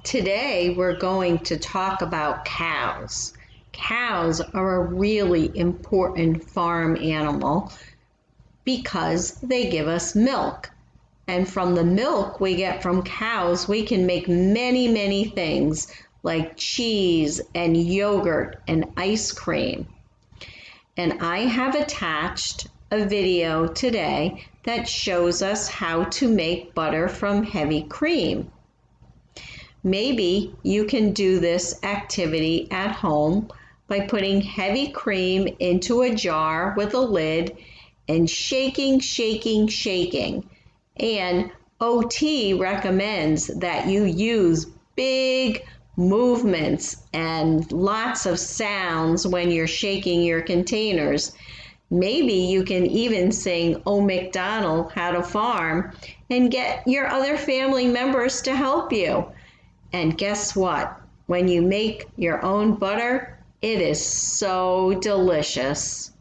Today we're going to talk about cows. Cows are a really important farm animal because they give us milk. And from the milk we get from cows, we can make many things like cheese and yogurt and ice cream. And I have attached a video today that shows us how to make butter from heavy cream. Maybe you can do this activity at home by putting heavy cream into a jar with a lid and shaking. And OT recommends that you use big movements and lots of sounds when you're shaking your containers. Maybe you can even sing "Oh MacDonald Had a Farm" and get your other family members to help you. And guess what? When you make your own butter, it is so delicious.